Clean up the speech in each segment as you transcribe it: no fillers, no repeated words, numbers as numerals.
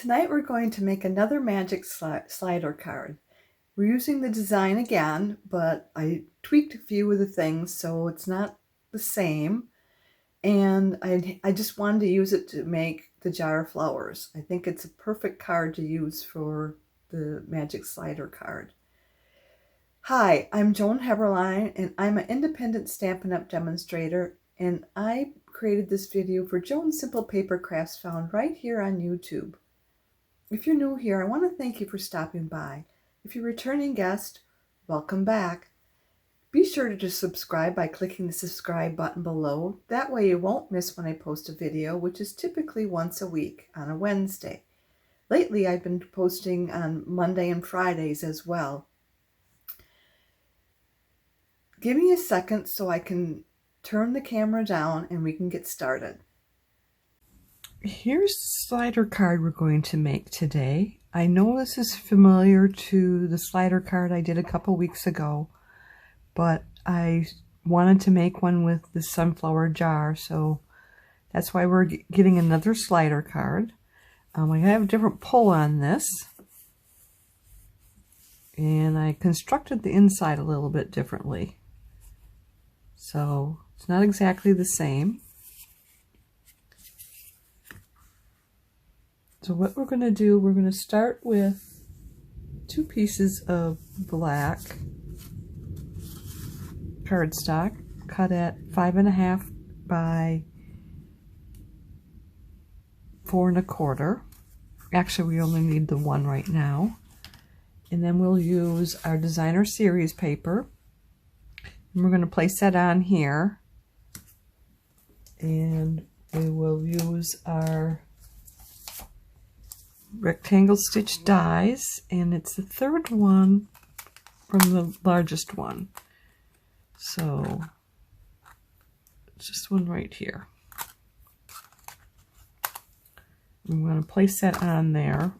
Tonight we're going to make another magic slider card. We're using the design again, but I tweaked a few of the things so it's not the same. And I just wanted to use it to make the jar of flowers. I think it's a perfect card to use for the magic slider card. Hi, I'm Joan and I'm an independent Stampin' Up! Demonstrator, and I created this video for Joan Simple Paper Crafts found right here on YouTube. If you're new here, I want to thank you for stopping by. If you're a returning guest, welcome back. Be sure to subscribe by clicking the subscribe button below. That way you won't miss when I post a video, which is typically once a week on a Wednesday. Lately, I've been posting on Monday and Fridays as well. Give me a second so I can turn the camera down and we can get started. Here's the slider card we're going to make today. I know this is familiar to the slider card I did a couple weeks ago, but I wanted to make one with the sunflower jar, so that's why we're getting another slider card. I have a different pull on this, and I constructed the inside a little bit differently. So it's not exactly the same. So what we're going to do, we're going to start with 2 pieces of black cardstock cut at 5.5 by 4 1/4. Actually, we only need the one right now. And then we'll use our designer series paper. And we're going to place that on here, and we will use our rectangle stitch dies, and it's the 3rd one from the largest one. So it's this one right here. I'm going to place that on there.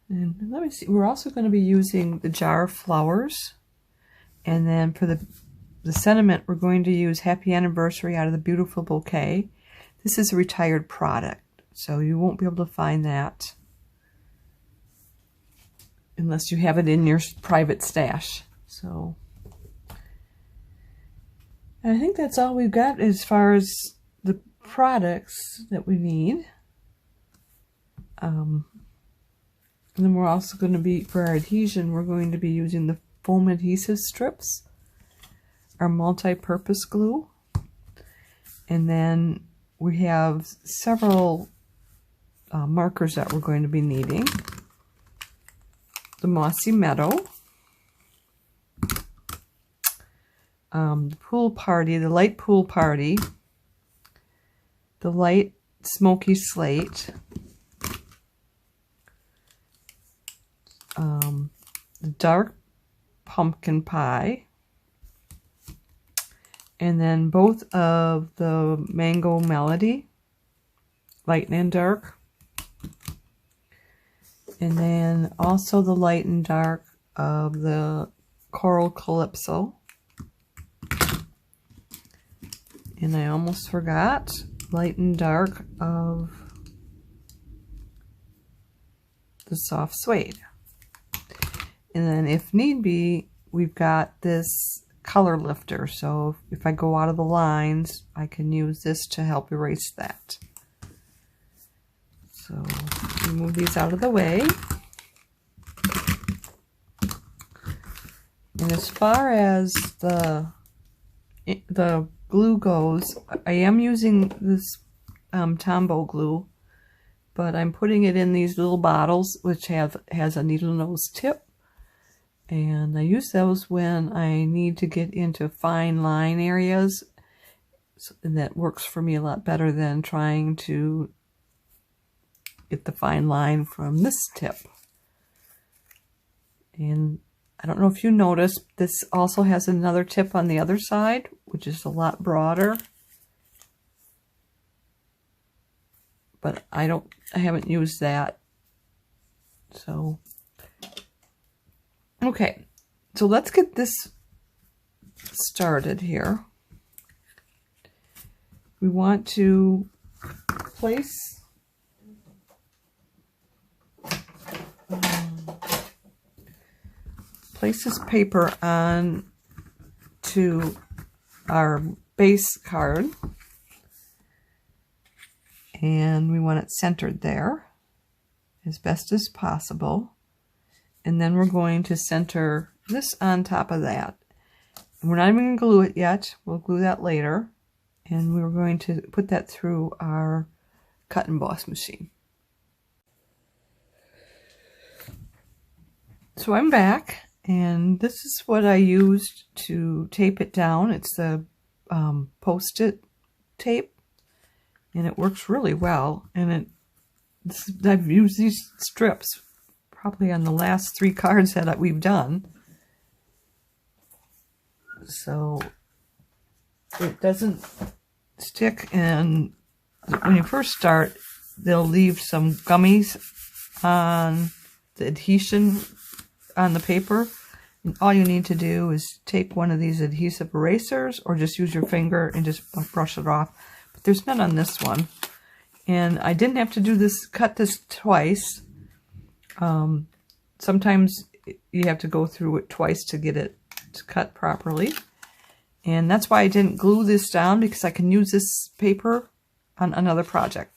And let me see, we're also going to be using the jar of flowers. And then for the sentiment, we're going to use Happy Anniversary out of the Beautiful Bouquet. This is a retired product, so you won't be able to find that unless you have it in your private stash. So I think that's all we've got as far as the products that we need. And then we're also going to be, for our adhesion, we're going to be using the foam adhesive strips, our multi-purpose glue, and then we have several markers that we're going to be needing. The Mossy Meadow, the Pool Party, the Light Pool Party, the Light Smoky Slate, the Dark Pumpkin Pie, and then both of the Mango Melody, light and dark, and then also the light and dark of the Coral Calypso. And I almost forgot, light and dark of the Soft Suede. And then if need be, we've got this color lifter. So if I go out of the lines, I can use this to help erase that. So move these out of the way. And as far as the glue goes, I am using this Tombow glue, but I'm putting it in these little bottles which has a needle nose tip. And I use those when I need to get into fine line areas, and that works for me a lot better than trying to get the fine line from this tip. And I don't know if you noticed, this also has another tip on the other side, which is a lot broader. But I haven't used that. So okay, so let's get this started here, we want to place this paper on to our base card, and we want it centered there as best as possible. And then we're going to center this on top of that. We're not even going to glue it yet. We'll glue that later. And we're going to put that through our cut and emboss machine. So I'm back, and this is what I used to tape it down. It's the Post-it tape, and it works really well. And I've used these strips probably on the last 3 cards that we've done. So it doesn't stick, and when you first start, they'll leave some gummies on the adhesion on the paper. And all you need to do is take one of these adhesive erasers or just use your finger and just brush it off. But there's none on this one. And I didn't have to do this, cut this twice. Sometimes you have to go through it twice to get it to cut properly. And that's why I didn't glue this down, because I can use this paper on another project.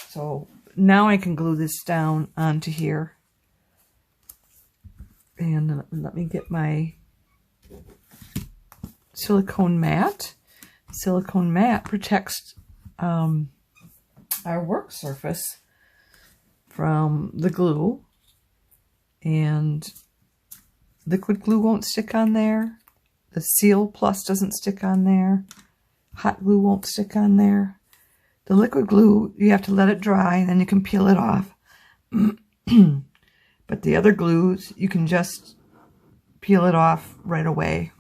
So now I can glue this down onto here. And let me get my silicone mat. Silicone mat protects our work surface from the glue, and liquid glue won't stick on there. The Seal Plus doesn't stick on there. Hot glue won't stick on there. The liquid glue, you have to let it dry, and then you can peel it off. But the other glues, you can just peel it off right away.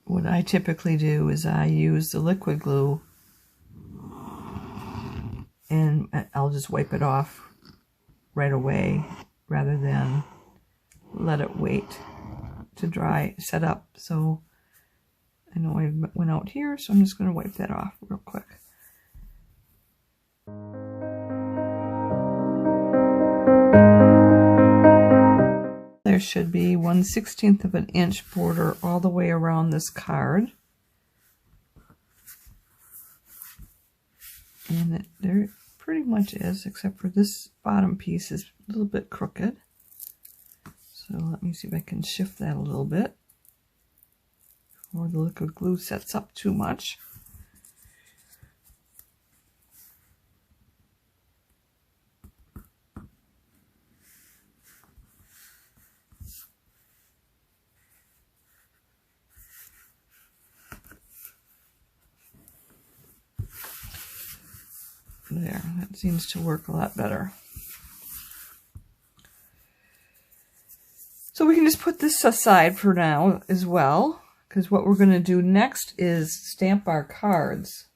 What I typically do is I use the liquid glue, and I'll just wipe it off right away rather than let it wait to dry, set up. So I know I went out here, so I'm just going to wipe that off real quick. There should be 1/16 of an inch border all the way around this card. And there pretty much is, except for this bottom piece is a little bit crooked. So let me see if I can shift that a little bit before the liquid glue sets up too much. There, that seems to work a lot better. So we can just put this aside for now as well, because what we're going to do next is stamp our cards.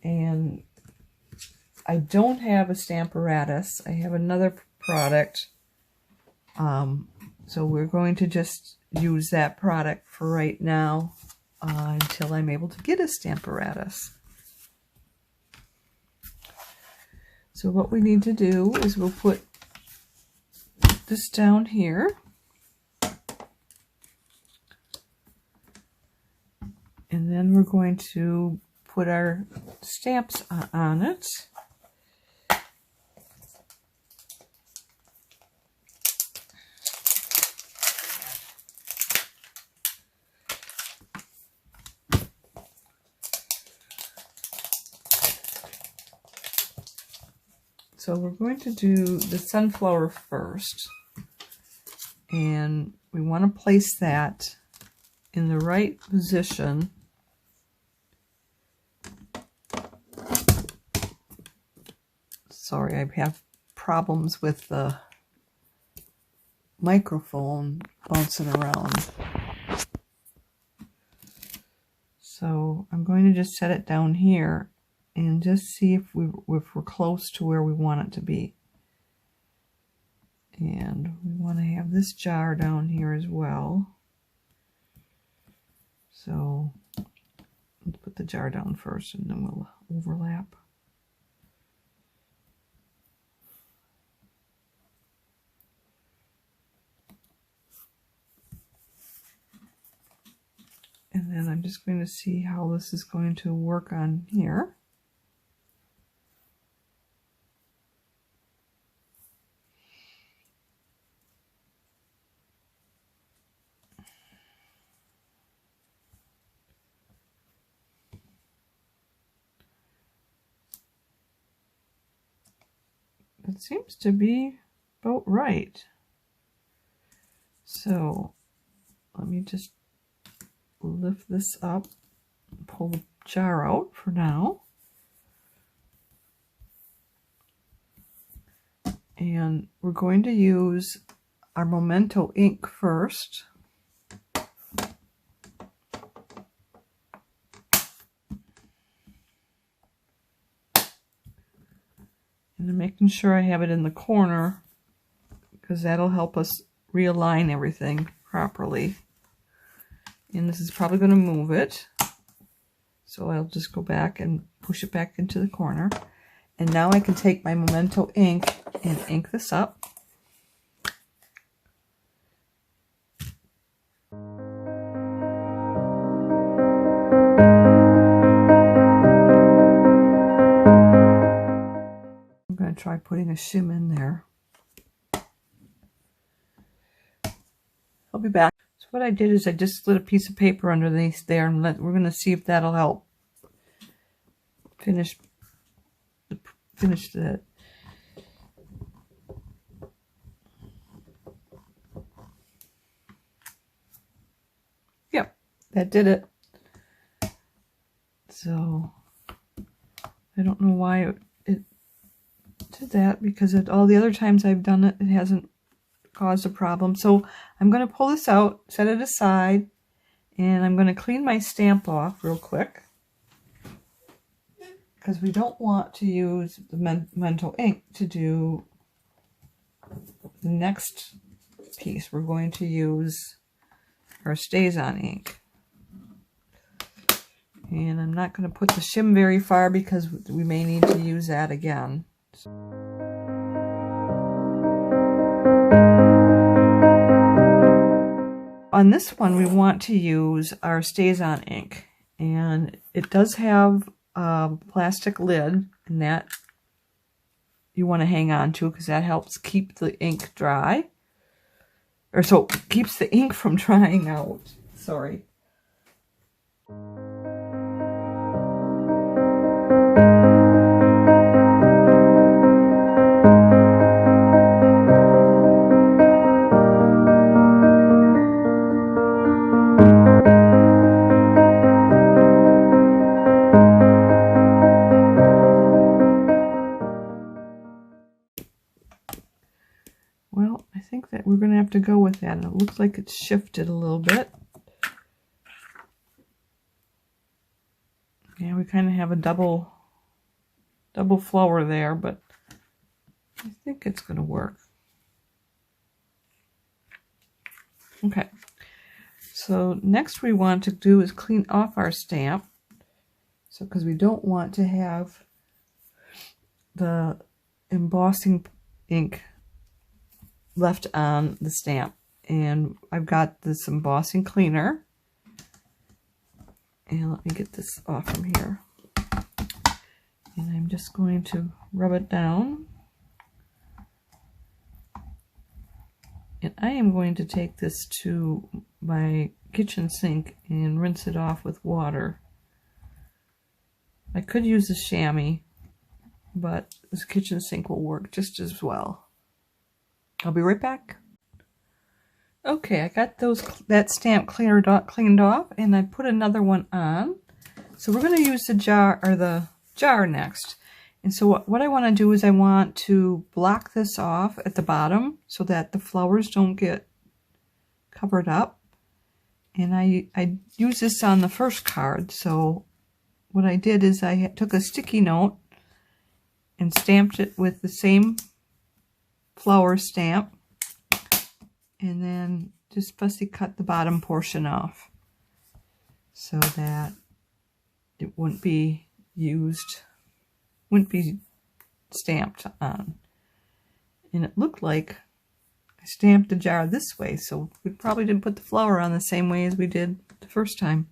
And I don't have a Stamparatus. I have another product. So we're going to just use that product for right now until I'm able to get a Stamparatus. So what we need to do is we'll put this down here. And then we're going to put our stamps on it. So we're going to do the sunflower first, and we want to place that in the right position. Sorry, I have problems with the microphone bouncing around. So I'm going to just set it down here and just see if we're close to where we want it to be. And we want to have this jar down here as well. So let's put the jar down first and then we'll overlap. And then I'm just going to see how this is going to work on here. It seems to be about right. So let me just lift this up, pull the jar out for now. And we're going to use our Memento ink first. And I'm making sure I have it in the corner because that'll help us realign everything properly. And this is probably going to move it. So I'll just go back and push it back into the corner. And now I can take my Memento ink and ink this up. I'm going to try putting a shim in there. I'll be back. So what I did is I just slid a piece of paper underneath there, and we're going to see if that'll help finish that. Yep, that did it. So I don't know why it did that, because all the other times I've done it, it hasn't caused a problem. So I'm going to pull this out, set it aside, and I'm going to clean my stamp off real quick, because we don't want to use the Memento ink to do the next piece. We're going to use our STAmpin ink. And I'm not going to put the shim very far because we may need to use that again. On this one, we want to use our STAmpin ink. And it does have a plastic lid, and that you want to hang on to because that helps keep the ink dry. Or so keeps the ink from drying out. Sorry. Well, I think that we're going to have to go with that. And it looks like it's shifted a little bit. Yeah, we kind of have a double flower there, but I think it's going to work. Okay. So next we want to do is clean off our stamp. So because we don't want to have the embossing ink left on the stamp. And I've got this embossing cleaner. And let me get this off from here. And I'm just going to rub it down. And I am going to take this to my kitchen sink and rinse it off with water. I could use a chamois, but this kitchen sink will work just as well. I'll be right back. Okay, I got that stamp cleaned off, and I put another one on. So we're going to use the jar next. And so what I want to do is I want to block this off at the bottom so that the flowers don't get covered up. And I use this on the first card. So what I did is I took a sticky note and stamped it with the same flower stamp and then just fussy cut the bottom portion off so that it wouldn't be stamped on. And it looked like I stamped the jar this way, so we probably didn't put the flower on the same way as we did the first time.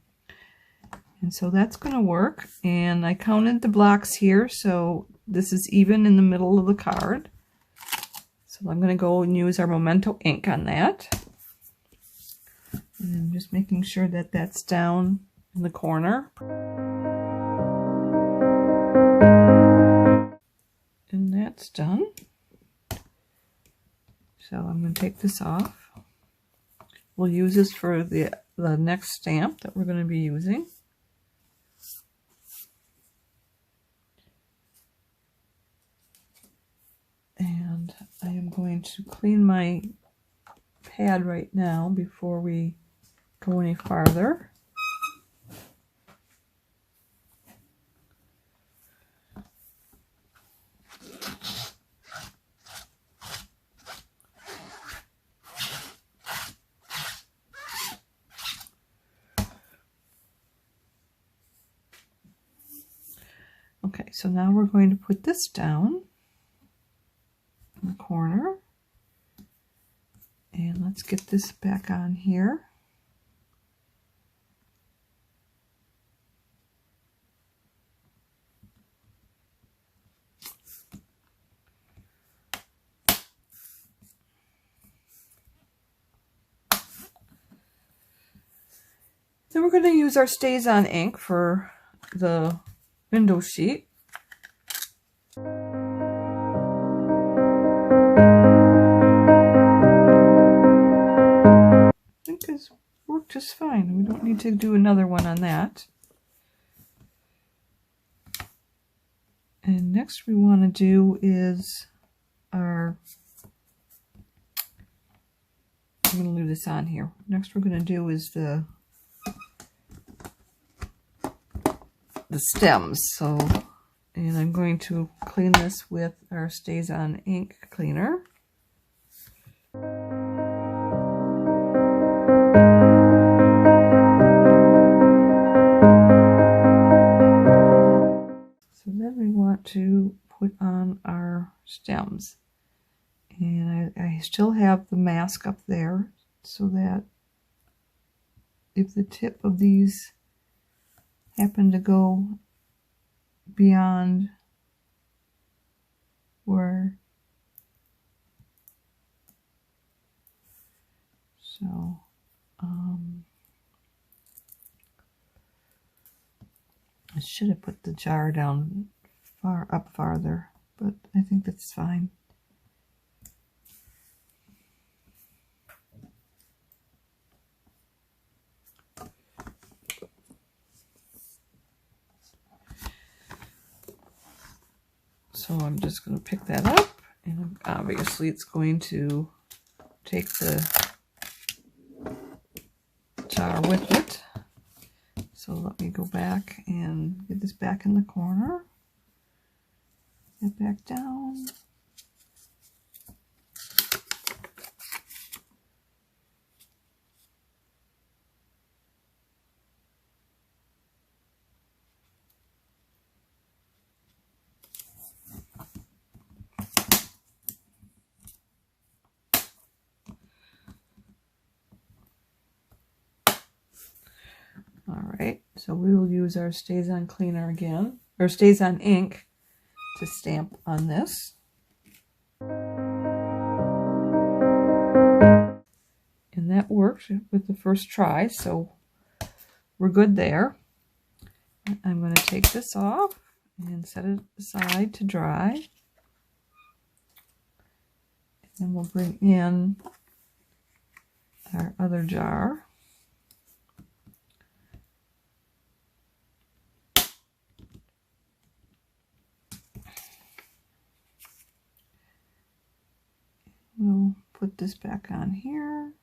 And so that's going to work. And I counted the blocks here, so this is even in the middle of the card. So I'm going to go and use our Memento ink on that. And I'm just making sure that that's down in the corner. And that's done. So I'm going to take this off. We'll use this for the next stamp that we're going to be using. And I am going to clean my pad right now before we go any farther. Okay, so now we're going to put this down in the corner, and let's get this back on here. Then we're going to use our StazOn ink for the window sheet. I think it's worked just fine. We don't need to do another one on that. And next we want to do is our, I'm going to leave this on here. Next we're going to do is the stems. So, and I'm going to clean this with our StazOn ink cleaner. So then we want to put on our stems. And I still have the mask up there so that if the tip of these happen to go beyond where, so I should have put the jar down farther, but I think that's fine. So I'm just going to pick that up, and obviously it's going to take the jar with it. So let me go back and get this back in the corner. Get back down. Alright, so we will use our StazOn cleaner again, or StazOn ink, to stamp on this. And that worked with the first try, so we're good there. I'm going to take this off and set it aside to dry. And then we'll bring in our other jar. We'll put this back on here.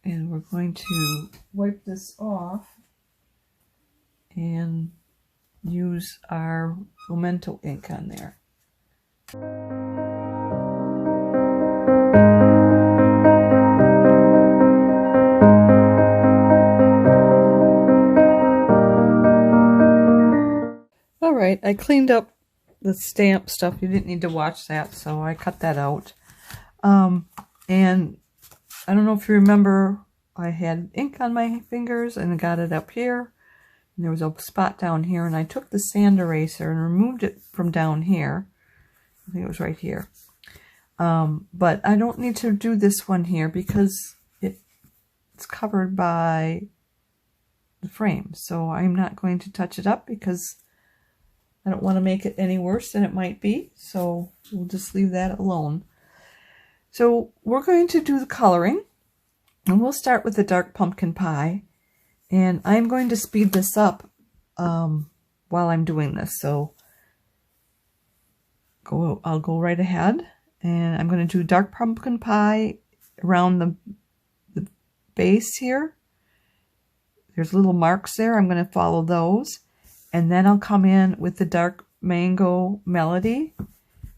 And we're going to wipe this off and use our Memento ink on there. All right, I cleaned up the stamp stuff. You didn't need to watch that, so I cut that out. And I don't know if you remember, I had ink on my fingers and I got it up here. And there was a spot down here, and I took the sand eraser and removed it from down here. I think it was right here. But I don't need to do this one here because it's covered by the frame. So I'm not going to touch it up because I don't want to make it any worse than it might be. So we'll just leave that alone. So we're going to do the coloring, and we'll start with the dark pumpkin pie. And I'm going to speed this up while I'm doing this. So I'll go right ahead, and I'm going to do dark pumpkin pie around the base here. There's little marks there. I'm going to follow those. And then I'll come in with the dark mango melody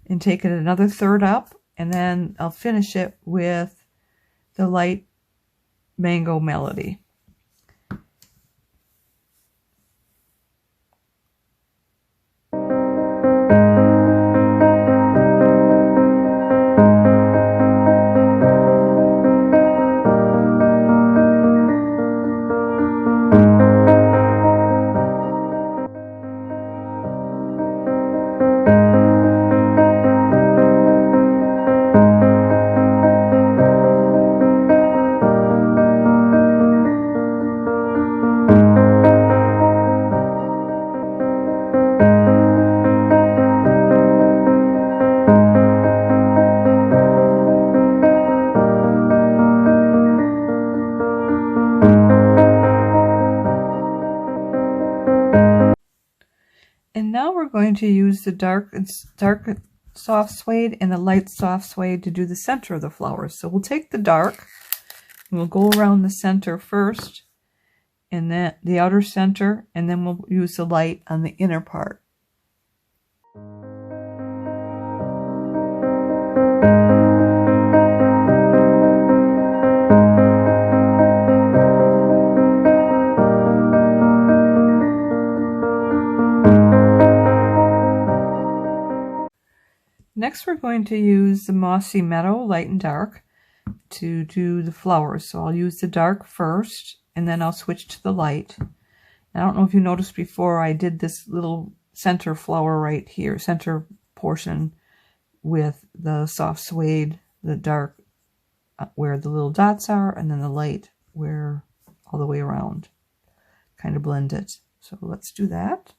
and take it another third up. And then I'll finish it with the light mango melody. And now we're going to use the dark soft suede and the light soft suede to do the center of the flowers. So we'll take the dark and we'll go around the center first, and then the outer center, and then we'll use the light on the inner part. Next, we're going to use the Mossy Meadow, light and dark, to do the flowers. So I'll use the dark first, and then I'll switch to the light. I don't know if you noticed before, I did this little center flower right here, center portion with the soft suede, the dark where the little dots are, and then the light where all the way around. Kind of blend it. So let's do that.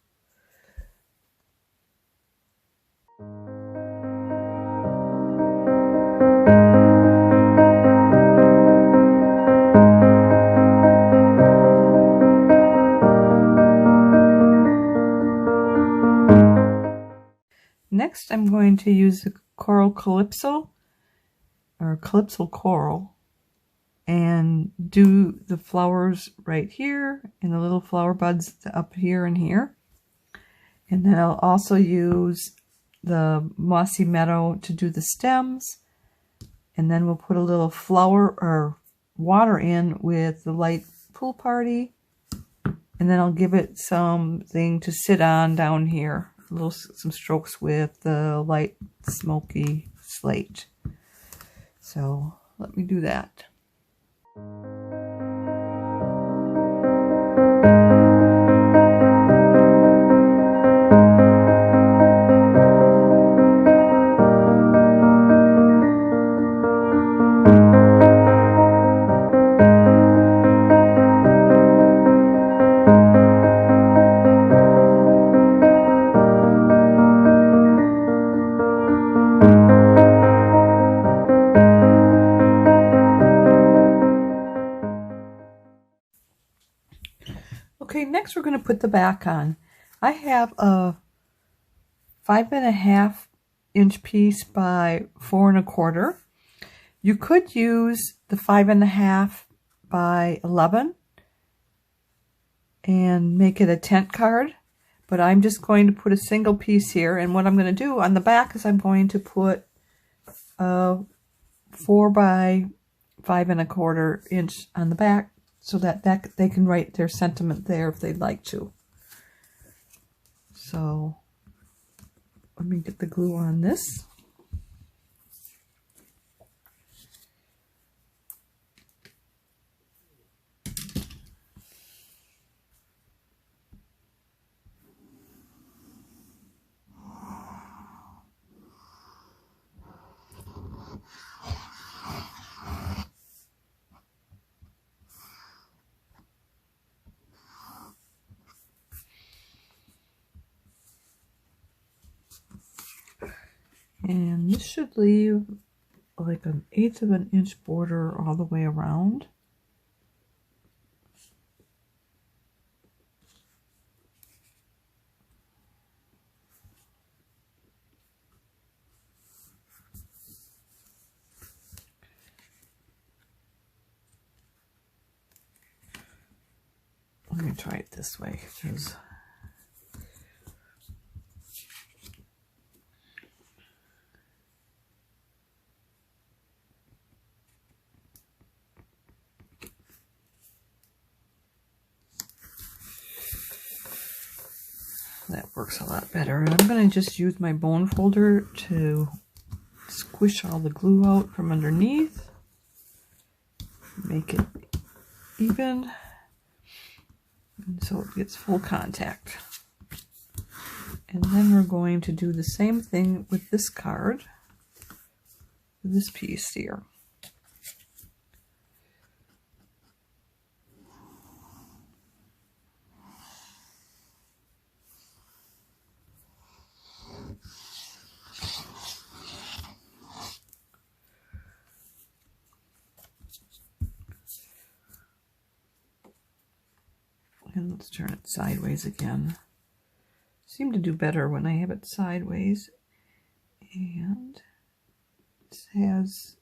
Next, I'm going to use the Coral Calypso, or Calypso Coral, and do the flowers right here, and the little flower buds up here and here. And then I'll also use the Mossy Meadow to do the stems, and then we'll put a little flower or water in with the light pool party, and then I'll give it something to sit on down here. Some strokes with the light smoky slate. So let me do that. Okay, next we're going to put the back on. I have a 5.5 inch piece by 4 1/4. You could use the 5.5 by 11 and make it a tent card. But I'm just going to put a single piece here, and what I'm going to do on the back is I'm going to put a 4 by 5 1/4 inch on the back, so that they can write their sentiment there if they'd like to. So let me get the glue on this. And this should leave like 1/8 of an inch border all the way around. Let me try it this way, because that works a lot better. And I'm going to just use my bone folder to squish all the glue out from underneath, make it even, and so it gets full contact. And then we're going to do the same thing with this card, with this piece here. And let's turn it sideways again. Seem to do better when I have it sideways. And it has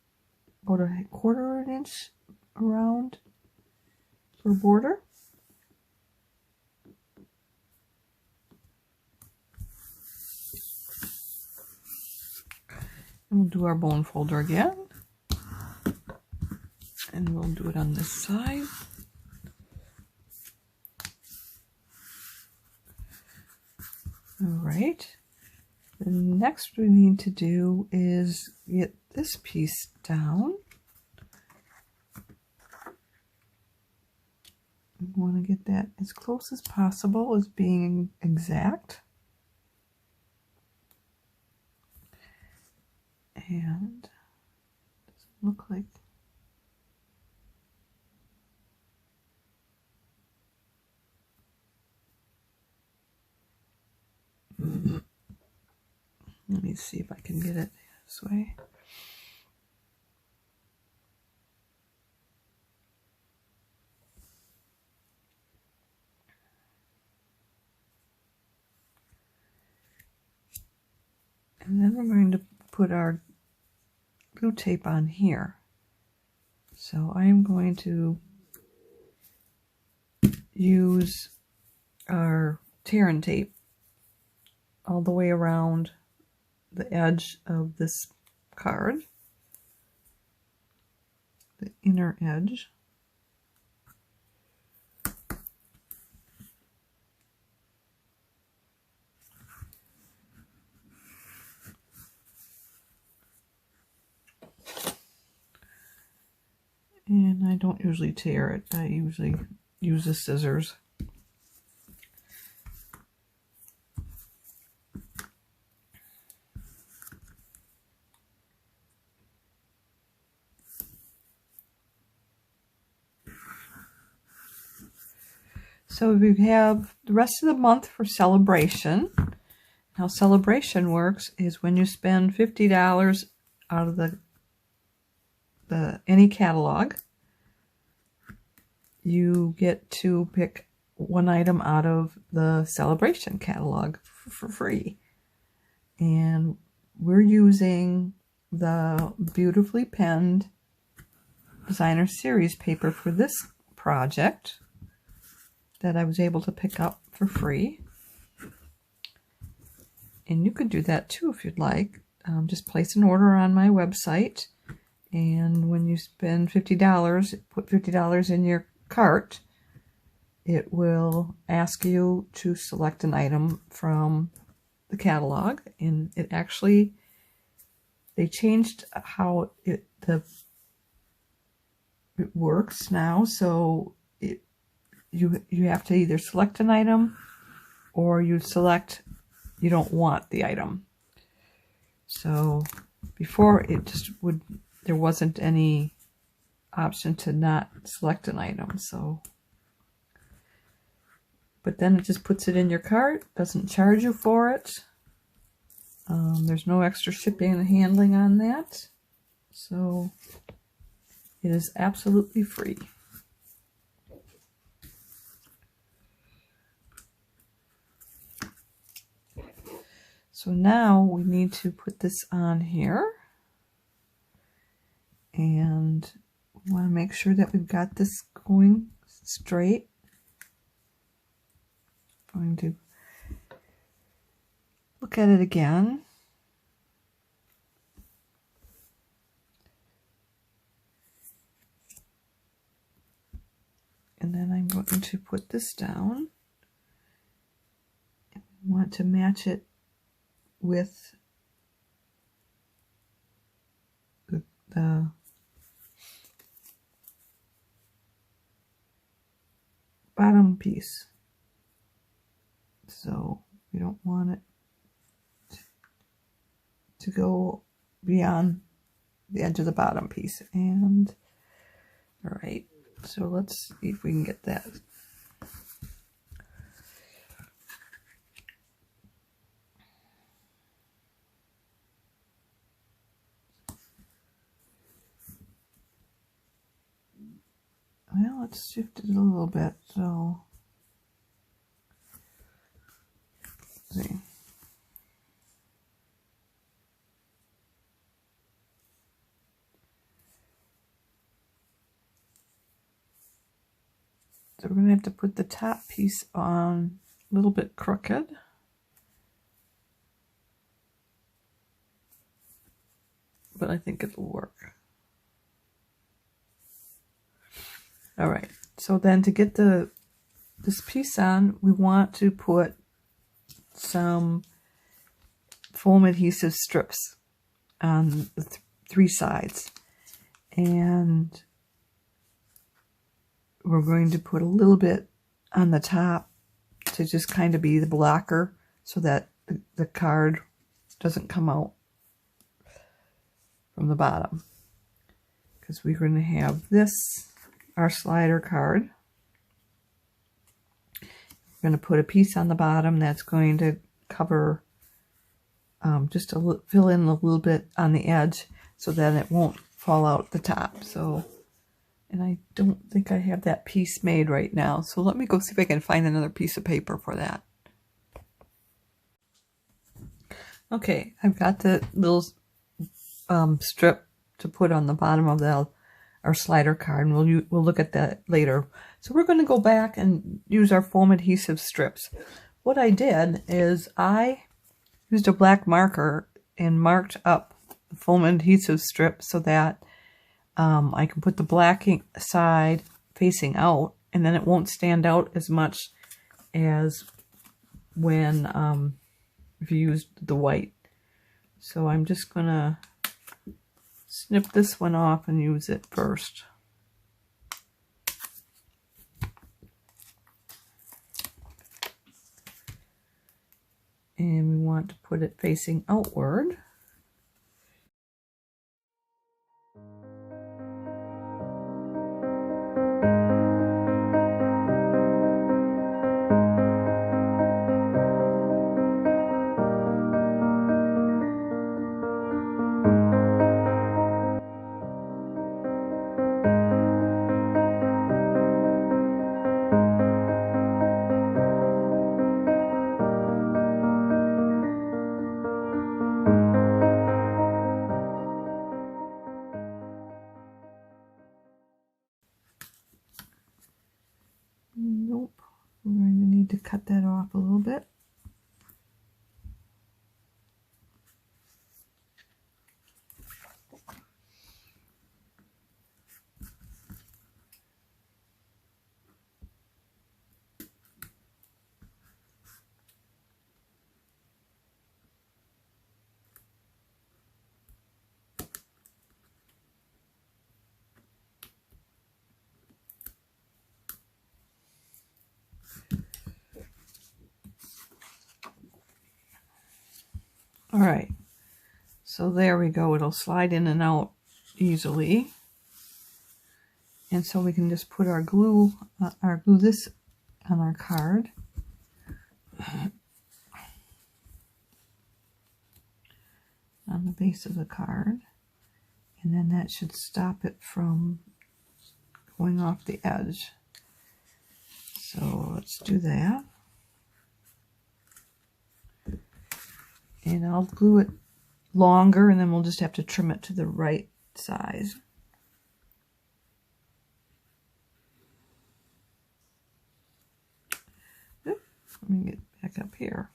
about 1/4 inch around for border. And we'll do our bone folder again. And we'll do it on this side. Alright, the next we need to do is get this piece down. We want to get that as close as possible as being exact. And it doesn't look like let me see if I can get it this way. And then we're going to put our glue tape on here. So I'm going to use our tear and tape all the way around the edge of this card, the inner edge. And I don't usually tear it, I usually use the scissors. So we have the rest of the month for celebration. How celebration works is when you spend $50 out of the any catalog, you get to pick one item out of the celebration catalog for free. And we're using the beautifully penned designer series paper for this project that I was able to pick up for free. And you could do that too if you'd like. Just place an order on my website, and when you spend $50, put $50 in your cart, it will ask you to select an item from the catalog. And it actually, they changed how it works now, so you have to either select an item or you don't want the item. So before it just there wasn't any option to not select an item. So, but then it just puts it in your cart, doesn't charge you for it. There's no extra shipping and handling on that. So it is absolutely free. So now we need to put this on here, and we want to make sure that we've got this going straight. I'm going to look at it again. And then I'm going to put this down. I want to match it with the bottom piece. So we don't want it to go beyond the edge of the bottom piece. And all right, so let's see if we can get that. Well, let's shift it a little bit. So, let's see. So we're going to have to put the top piece on a little bit crooked. But I think it'll work. All right, so then to get this piece on, we want to put some foam adhesive strips on the three sides. And we're going to put a little bit on the top to just kind of be the blocker so that the card doesn't come out from the bottom. Because we're going to have this, our slider card. We're going to put a piece on the bottom that's going to cover, just fill in a little bit on the edge so that it won't fall out the top. So, and I don't think I have that piece made right now. So let me go see if I can find another piece of paper for that. Okay, I've got the little strip to put on the bottom of our slider card, and we'll look at that later. So we're going to go back and use our foam adhesive strips. What I did is I used a black marker and marked up the foam adhesive strip so that I can put the black side facing out, and then it won't stand out as much as when if you used the white. So I'm just going to snip this one off and use it first. And we want to put it facing outward. cut that off a little bit. All right, so there we go. It'll slide in and out easily. And so we can just put our glue this on our card. On the base of the card. And then that should stop it from going off the edge. So let's do that. And I'll glue it longer, and then we'll just have to trim it to the right size. Oop, let me get back up here.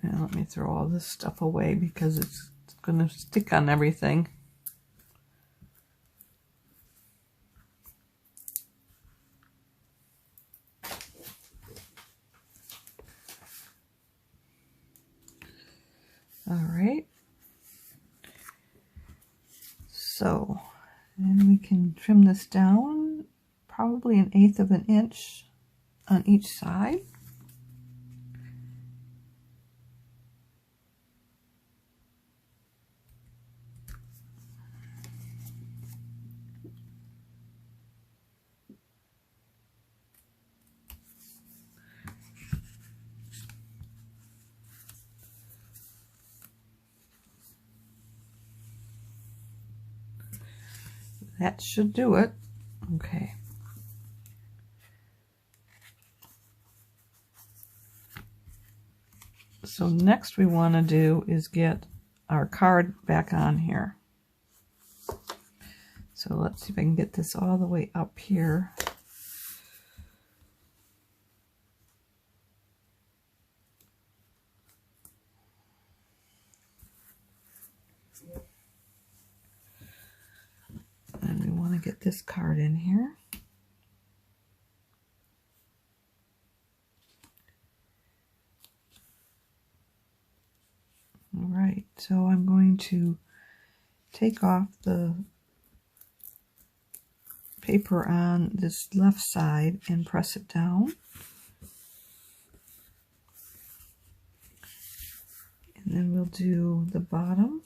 And let me throw all this stuff away because it's going to stick on everything. All right. So then we can trim this down probably 1/8 of an inch on each side. That should do it. Okay. So next we want to do is get our card back on here. So let's see if I can get this all the way up here. And we want to get this card in here. All right, so I'm going to take off the paper on this left side and press it down. And then we'll do the bottom.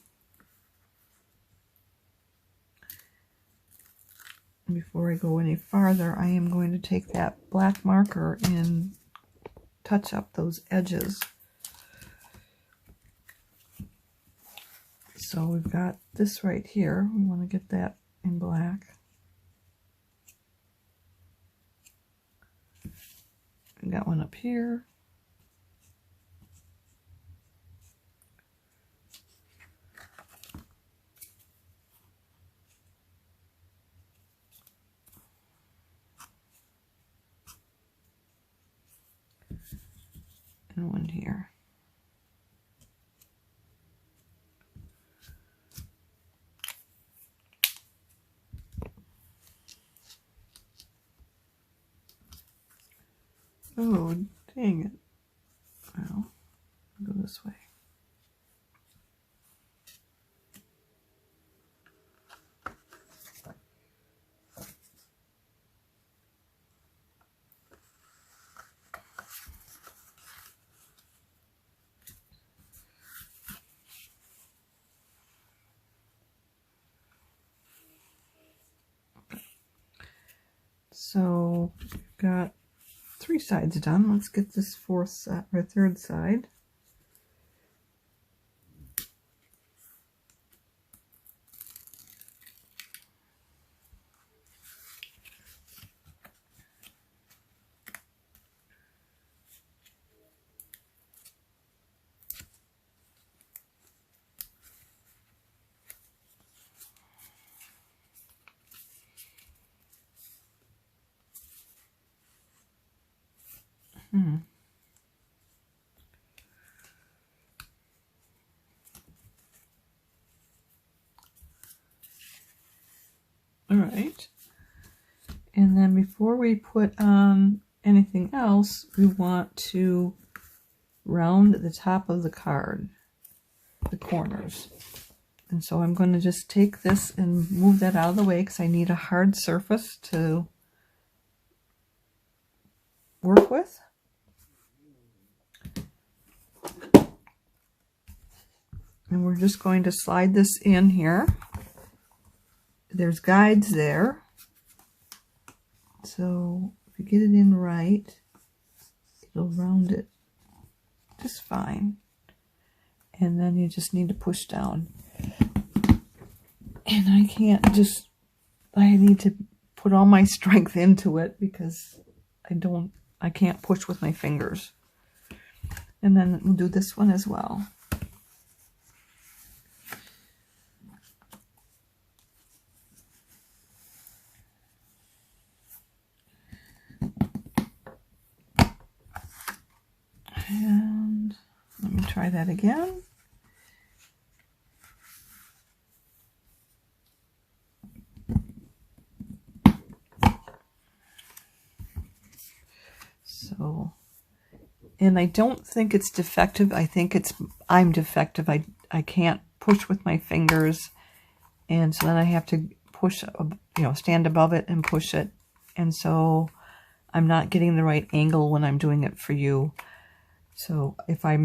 Before I go any farther, I am going to take that black marker and touch up those edges. So we've got this right here. We want to get that in black. We got one up here. And one here. Oh, dang it. Well, I'll go this way. So we've got 3 sides done. Let's get this fourth side or third side. All right, and then before we put on anything else, we want to round the top of the card, the corners. And so I'm going to just take this and move that out of the way because I need a hard surface to work with. And we're just going to slide this in here. There's guides there. So if you get it in right, it'll round it just fine. And then you just need to push down. And I need to put all my strength into it because I can't push with my fingers. And then we'll do this one as well. And let me try that again. So, and I don't think it's defective. I think I'm defective. I can't push with my fingers. And so then I have to push, stand above it and push it. And so I'm not getting the right angle when I'm doing it for you. So if I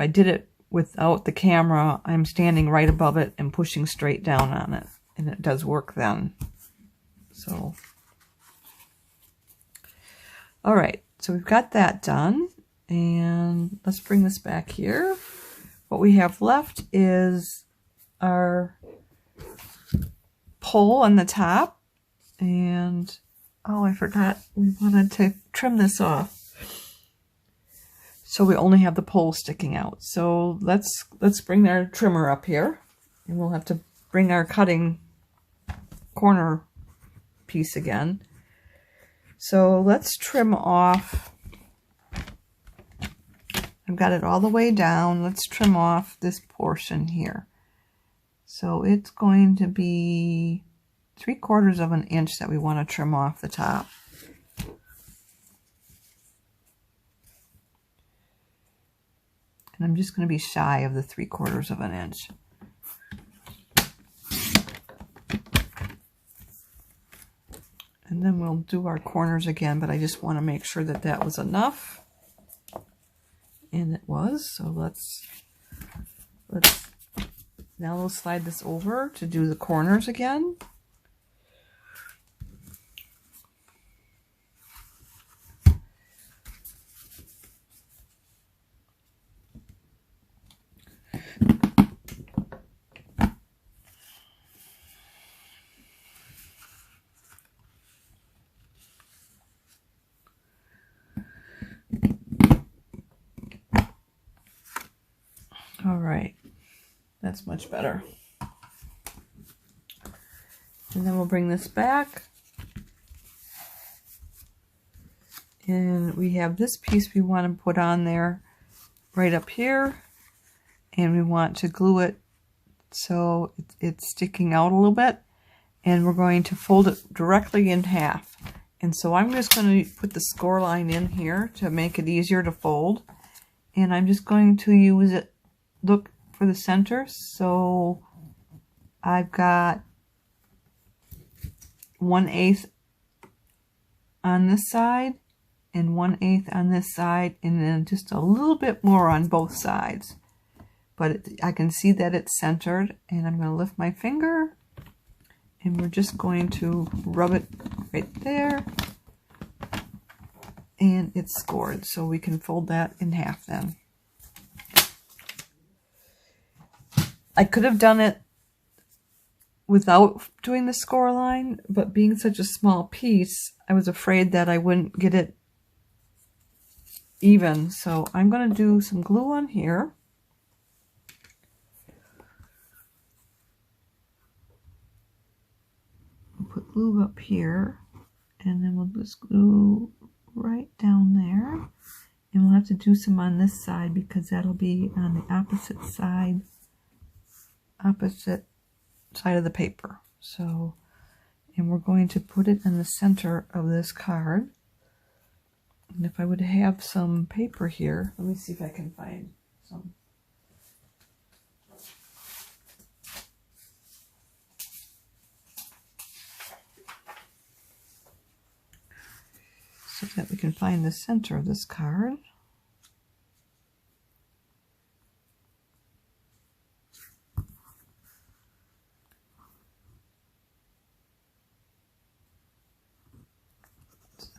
did it without the camera, I'm standing right above it and pushing straight down on it. And it does work then. So, all right. So we've got that done. And let's bring this back here. What we have left is our pole on the top. And, oh, I forgot. We wanted to trim this off. So we only have the pole sticking out. So let's bring our trimmer up here. And we'll have to bring our cutting corner piece again. So let's trim off. I've got it all the way down. Let's trim off this portion here. So it's going to be 3/4 of an inch that we want to trim off the top. And I'm just going to be shy of the 3/4 of an inch. And then we'll do our corners again, but I just want to make sure that that was enough. And it was. So let's now we'll slide this over to do the corners again. All right, that's much better. And then we'll bring this back. And we have this piece we want to put on there right up here. And we want to glue it so it's sticking out a little bit. And we're going to fold it directly in half. And so I'm just going to put the score line in here to make it easier to fold. And I'm just going to use it. Look for the center. So I've got 1/8 on this side and 1/8 on this side, and then just a little bit more on both sides. But I can see that it's centered, and I'm going to lift my finger and we're just going to rub it right there. and it's scored, so we can fold that in half then. I could have done it without doing the score line, but being such a small piece, I was afraid that I wouldn't get it even. So I'm going to do some glue on here. We'll put glue up here, and then we'll just glue right down there. And we'll have to do some on this side because that'll be on the opposite side of the paper. So, and we're going to put it in the center of this card. And if I would have some paper here, let me see if I can find some. So that we can find the center of this card.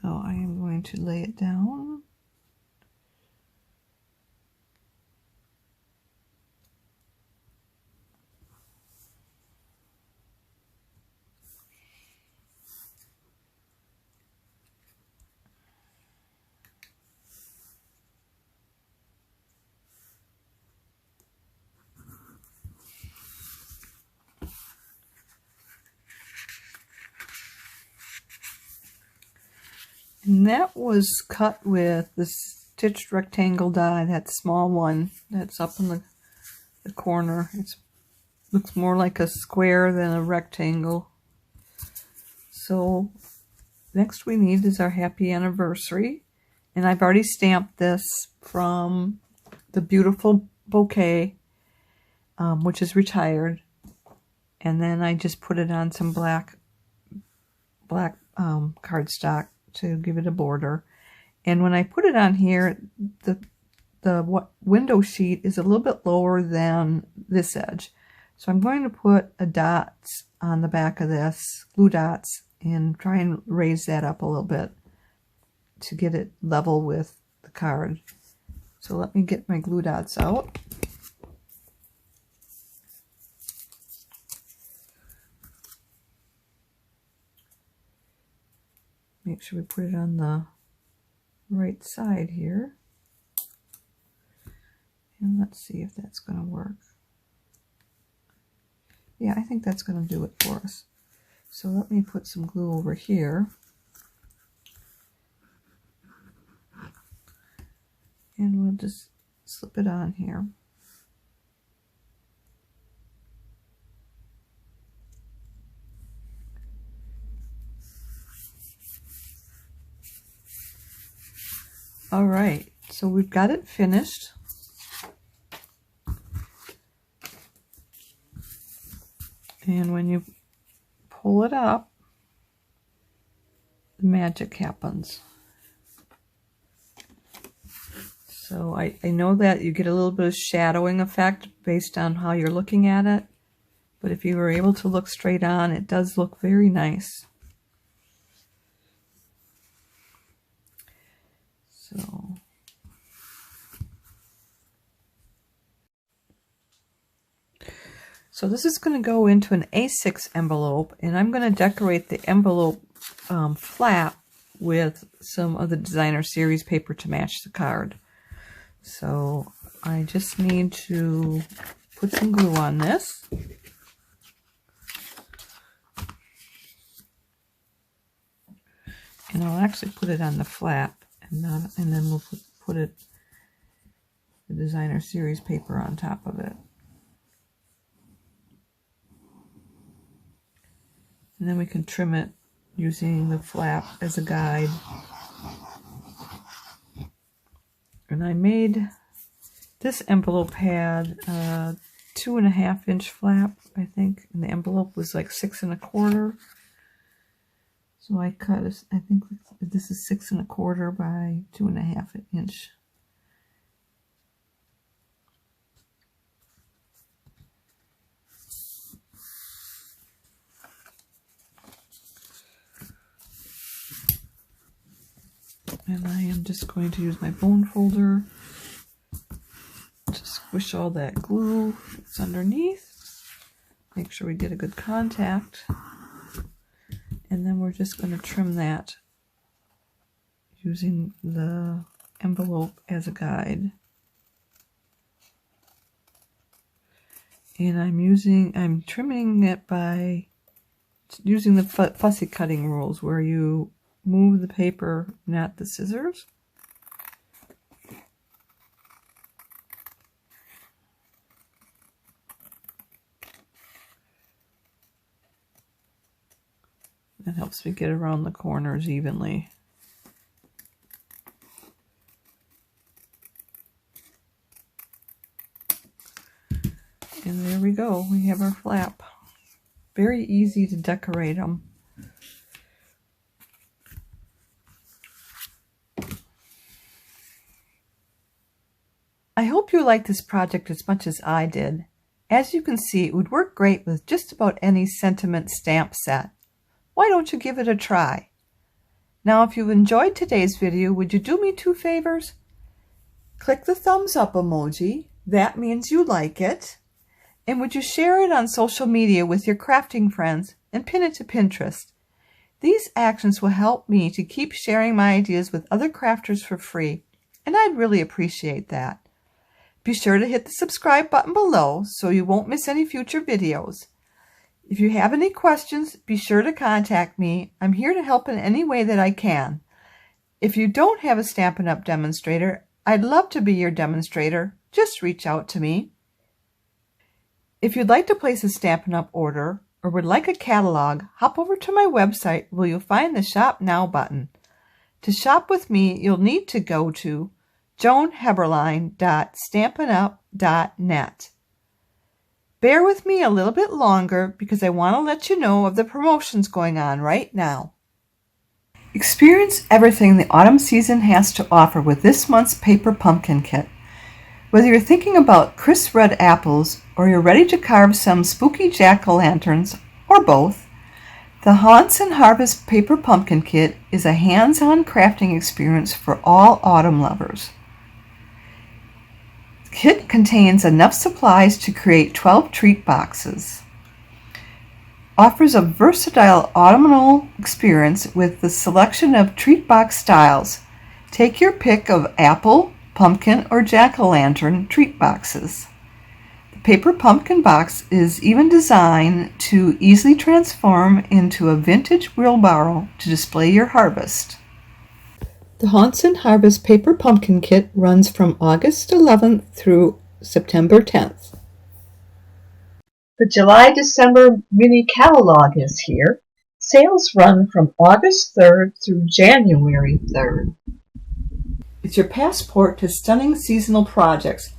So I am going to lay it down. And that was cut with the stitched rectangle die, that small one that's up in the corner. It looks more like a square than a rectangle. So next we need is our happy anniversary. And I've already stamped this from the beautiful Bouquet, which is retired. And then I just put it on some black cardstock to give it a border. And when I put it on here, the window sheet is a little bit lower than this edge. So I'm going to put a dots on the back of this, glue dots, and try and raise that up a little bit to get it level with the card. So let me get my glue dots out. Make sure we put it on the right side here. And let's see if that's going to work. Yeah, I think that's going to do it for us. So let me put some glue over here. And we'll just slip it on here. All right, so we've got it finished. And when you pull it up, the magic happens. So I know that you get a little bit of shadowing effect based on how you're looking at it. But if you were able to look straight on, it does look very nice. So this is going to go into an A6 envelope, and I'm going to decorate the envelope flap with some of the designer series paper to match the card. So I just need to put some glue on this. And I'll actually put it on the flap, and then we'll put the designer series paper on top of it. And then we can trim it using the flap as a guide. And I made, this envelope had a 2.5 inch flap, I think, and the envelope was like 6 1/4. So I cut, I think this is 6 1/4 by 2.5 inch. And I am just going to use my bone folder to squish all that glue that's underneath. Make sure we get a good contact. And then we're just going to trim that using the envelope as a guide. And I'm trimming it by using the fussy cutting rules where you move the paper, not the scissors. That helps me get around the corners evenly. And there we go, we have our flap. Very easy to decorate them. I hope you like this project as much as I did. As you can see, it would work great with just about any sentiment stamp set. Why don't you give it a try? Now, if you enjoyed today's video, would you do me 2 favors? Click the thumbs up emoji. That means you like it. And would you share it on social media with your crafting friends and pin it to Pinterest? These actions will help me to keep sharing my ideas with other crafters for free, and I'd really appreciate that. Be sure to hit the subscribe button below so you won't miss any future videos. If you have any questions, be sure to contact me. I'm here to help in any way that I can. If you don't have a Stampin' Up! Demonstrator, I'd love to be your demonstrator. Just reach out to me. If you'd like to place a Stampin' Up! Order or would like a catalog, hop over to my website where you'll find the Shop Now button. To shop with me, you'll need to go to joanheberlein.stampinup.net. Bear with me a little bit longer because I want to let you know of the promotions going on right now. Experience everything the autumn season has to offer with this month's paper pumpkin kit. Whether you're thinking about crisp red apples or you're ready to carve some spooky jack-o'-lanterns, or both, the Haunts and Harvest Paper Pumpkin Kit is a hands-on crafting experience for all autumn lovers. The kit contains enough supplies to create 12 treat boxes. Offers a versatile autumnal experience with the selection of treat box styles. Take your pick of apple, pumpkin, or jack-o'-lantern treat boxes. The paper pumpkin box is even designed to easily transform into a vintage wheelbarrow to display your harvest. The Haunts and Harvest Paper Pumpkin Kit runs from August 11th through September 10th. The July-December mini catalog is here. Sales run from August 3rd through January 3rd. It's your passport to stunning seasonal projects.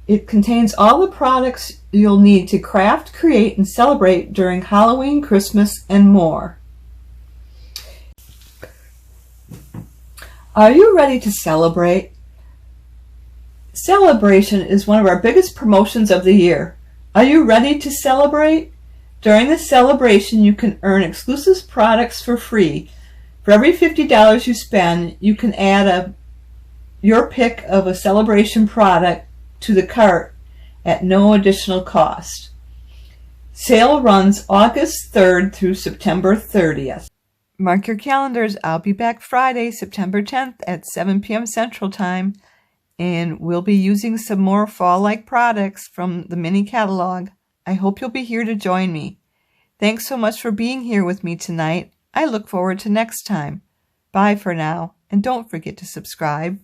It contains all the products you'll need to craft, create, and celebrate during Halloween, Christmas, and more. Are you ready to celebrate? SALE-a-bration is one of our biggest promotions of the year. Are you ready to celebrate? During the SALE-a-bration, you can earn exclusive products for free. For every $50 you spend, you can add your pick of a SALE-a-bration product to the cart at no additional cost. Sale runs August 3rd through September 30th. Mark your calendars. I'll be back Friday, September 10th at 7 p.m. Central Time, and we'll be using some more fall-like products from the mini catalog. I hope you'll be here to join me. Thanks so much for being here with me tonight. I look forward to next time. Bye for now, and don't forget to subscribe.